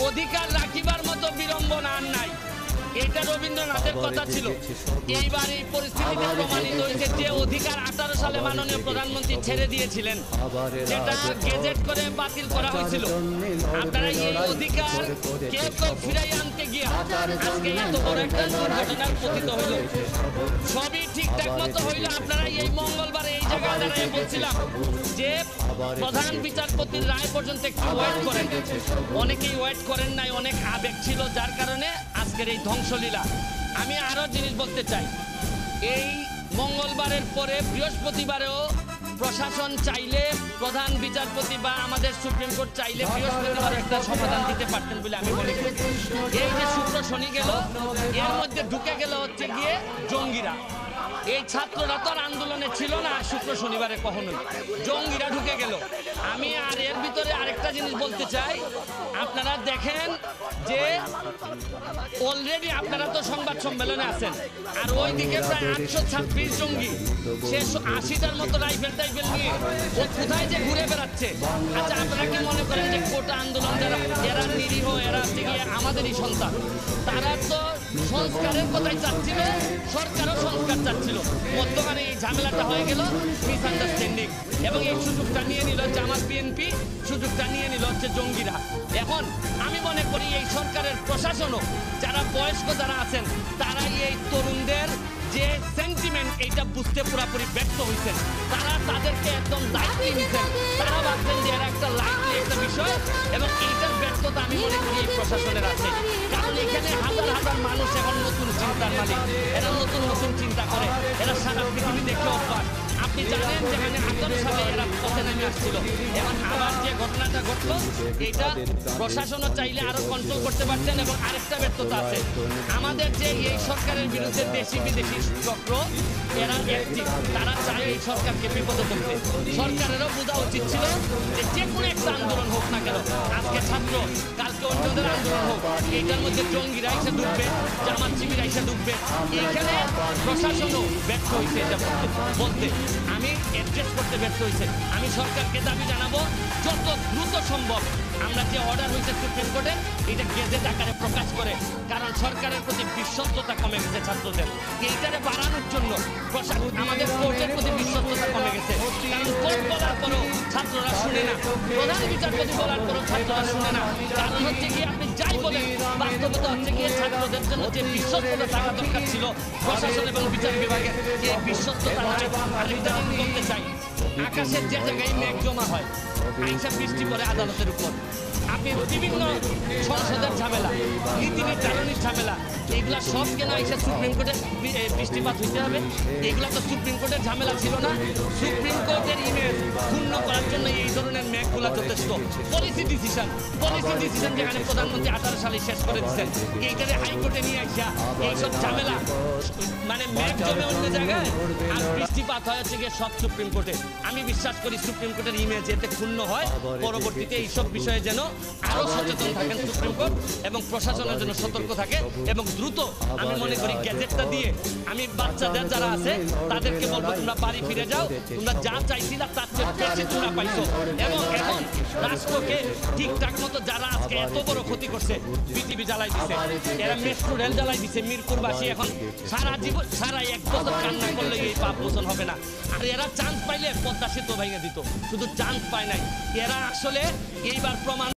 অধিকার রাখিবার মতো বিড়ম্বনা আর নাই। এটা রবীন্দ্রনাথের কথা ছিল। এইবার এই পরিস্থিতিতে প্রমাণিত হয়েছে যে অধিকার 18 সালে মাননীয় প্রধানমন্ত্রী ছেড়ে দিয়েছিলেন, যেটা গেজেট করে বাতিল করা হয়েছিল। আপনারা এই অধিকার কেউ কেউ ফিরাই আনতে গিয়ে আজকে এত বড় একটা দুর্ঘটনার পতিত হইল। সবই ঠিকঠাক মতো হইল। আপনারা এই মঙ্গলবার এই জায়গায় দাঁড়িয়ে বলছিলাম যে প্রধান বিচারপতির রায় পর্যন্ত একটু ওয়েট করেন। অনেকেই ওয়েট করেন নাই, অনেক আবেগ ছিল, যার কারণে আজকের এই ধ্বংসলীলা। আমি আরো জিনিস বলতে চাই, এই মঙ্গলবারের পরে বৃহস্পতিবারেও প্রশাসন চাইলে প্রধান বিচারপতি বা আমাদের সুপ্রিম কোর্ট চাইলে বৃহস্পতিবার একটা সমাধান দিতে পারতেন বলে আমি মনে করি। এই যে শুক্র শনি গেল, এর মধ্যে ঢুকে গেল হচ্ছে গিয়ে জঙ্গিরা। এই ছাত্ররা তো আর আন্দোলনে ছিল না শুক্র শনিবারে, কখনোই জঙ্গিরা ঢুকে গেল। আমি আর এর ভিতরে আরেকটা জিনিস বলতে চাই, আপনারা দেখেন যে অলরেডি আপনারা তো সংবাদ সম্মেলনে আছেন, আর ওইদিকে প্রায় 826 জঙ্গি, সে 80টার মতো রাইফেল টাইফেল নিয়ে ও কোথায় যে ঘুরে বেড়াচ্ছে। আচ্ছা, আপনারা কি মনে করেন যে কোটা আন্দোলন যারা, এরা নিরীহ, এরা হচ্ছে গিয়ে আমাদেরই সন্তান? তারা তো সংস্কারের কথাই চাচ্ছিল, সরকারও সংস্কার চাচ্ছিল। মধ্যখানে এই ঝামেলাটা হয়ে গেল মিসআন্ডারস্ট্যান্ডিং, এবং এই সুযোগটা নিয়ে নিল জামাত বিএনপি, সুযোগটা নিয়ে নিল হচ্ছে জঙ্গিরা। এখন আমি মনে করি এই সরকারের প্রশাসনও, যারা বয়স্ক যারা আছেন, তারা এই তরুণদের যে সেন্টিমেন্ট এইটা বুঝতে পুরোপুরি ব্যর্থ হয়েছেন। তারা তাদেরকে একদম লাইটলি নিছেন, তারা ভাবছেন যে এরা একটা লাইটলি একটা বিষয়, এবং এইটার ব্যর্থতা আমি মনে করি এই প্রশাসনের আছে। কারণ এখানে হাজার হাজার মানুষ এখন নতুন চিন্তার মালিক, এরা নতুন নতুন চিন্তা করে, এরা সারা পৃথিবী দেখে অভ্যাস। আপনি জানেন যেখানে 18 সালে এরা পথে নেমে আসছিল, এখন আবার যে ঘটনাটা ঘটলো, এটা প্রশাসনও চাইলে আরো কন্ট্রোল করতে পারতেন। এবং আরেকটা ব্যর্থতা আছে, আমাদের যে এই সরকারের বিরুদ্ধে দেশি বিদেশি চক্র, এরা অ্যাক্টিভ, তারা চায় এই সরকারকে বিপদে তুলতে। সরকারেরও বোঝা উচিত ছিল যে যে কোনো একটা আন্দোলন হোক না কেন, আজকে ছাত্র, কালকে অন্যদের আন্দোলন হোক, এইটার মধ্যে জঙ্গিরা এসে ঢুকবে, জামাত শিবিরা এসে ঢুকবে। এইখানে প্রশাসনও ব্যর্থ হয়েছে এটা বলতে, আমি অ্যাড্রেস করতে ব্যর্থ হয়েছে। আমি সরকারকে দাবি জানাবো, যত দ্রুত সম্ভব আমরা যে অর্ডার হয়েছে সুপ্রিম কোর্টে, এটা গেজেট আকারে প্রকাশ করে, কারণ সরকারের প্রতি বিশ্বস্ততা কমে গেছে ছাত্রদের। এইটারে বাড়ানোর জন্য আমাদের কোর্টের প্রতি বিশ্বস্ততা কমে গেছে, কারণ কোর্ট বলার পরও ছাত্ররা শুনে না, প্রধান বিচারপতি বলার পরও ছাত্ররা শুনে না। কারণ হচ্ছে কি, আপনি যাই বলেন, বাস্তবতা হচ্ছে গিয়ে ছাত্রদের জন্য যে বিশ্বস্ততা থাকা দরকার ছিল প্রশাসন এবং বিচার বিভাগের, এই বিশ্বস্ততা নাই। আরেকটা জিনিস বলতে চাই, আকাশের যে জায়গায় মেঘ জমা হয়, আইসা বৃষ্টি পড়ে আদালতের উপর। আপনি বিভিন্ন সংসদের ঝামেলা, নীতি নির্ধারণের ঝামেলা, এগুলা সব কেন আইসা সুপ্রিম কোর্টে বৃষ্টিপাত হইতে হবে? এগুলা তো সুপ্রিম কোর্টের ঝামেলা ছিল না। সুপ্রিম কোর্টের ইমেজ ক্ষুণ্ণ করার জন্য এই ধরনের মেঘগুলা যথেষ্ট। পলিসি ডিসিশন যেখানে প্রধানমন্ত্রী 18 সালে শেষ করে দিচ্ছেন, এইটারে হাইকোর্টে নিয়ে আসা এইসব ঝামেলা, মানে মেঘ জমে অন্য জায়গায় আর বৃষ্টিপাত হয় হচ্ছে গিয়ে সব সুপ্রিম কোর্টে। আমি বিশ্বাস করি সুপ্রিম কোর্টের ইমেজ এতে ক্ষুণ্ণ হয়, পরবর্তীতে এইসব বিষয়ে যেন আরো সচেতন থাকেন সুপ্রিম কোর্ট, এবং প্রশাসনের জন্য সতর্ক থাকে, এবং দ্রুত আমি মনে করি গ্যাজেটটা দিয়ে আমি বাচ্চাদের যারা আছে তাদেরকে বলবো, তোমরা বাড়ি ফিরে যাও, তোমরা যা চাইছিলা তার চেয়ে বেশি তোমরা পাইছো। এবং এখন রাষ্ট্রকে ঠিকঠাক মতো যারা আজকে এত বড় ক্ষতি করছে, পৃথিবী জ্বালাই দিছে, এরা মেট্রো রেল জ্বালাই দিছে, মিরপুরবাসী এখন সারা জীবন, সারা 1 বছর কান্না করলে এই পাপ মোচন হবে না। আর এরা চান্স পাইলে পদ্মা সেতু ভেঙে দিত, শুধু চান্স পায় নাই। এরা আসলে এইবার প্রমাণ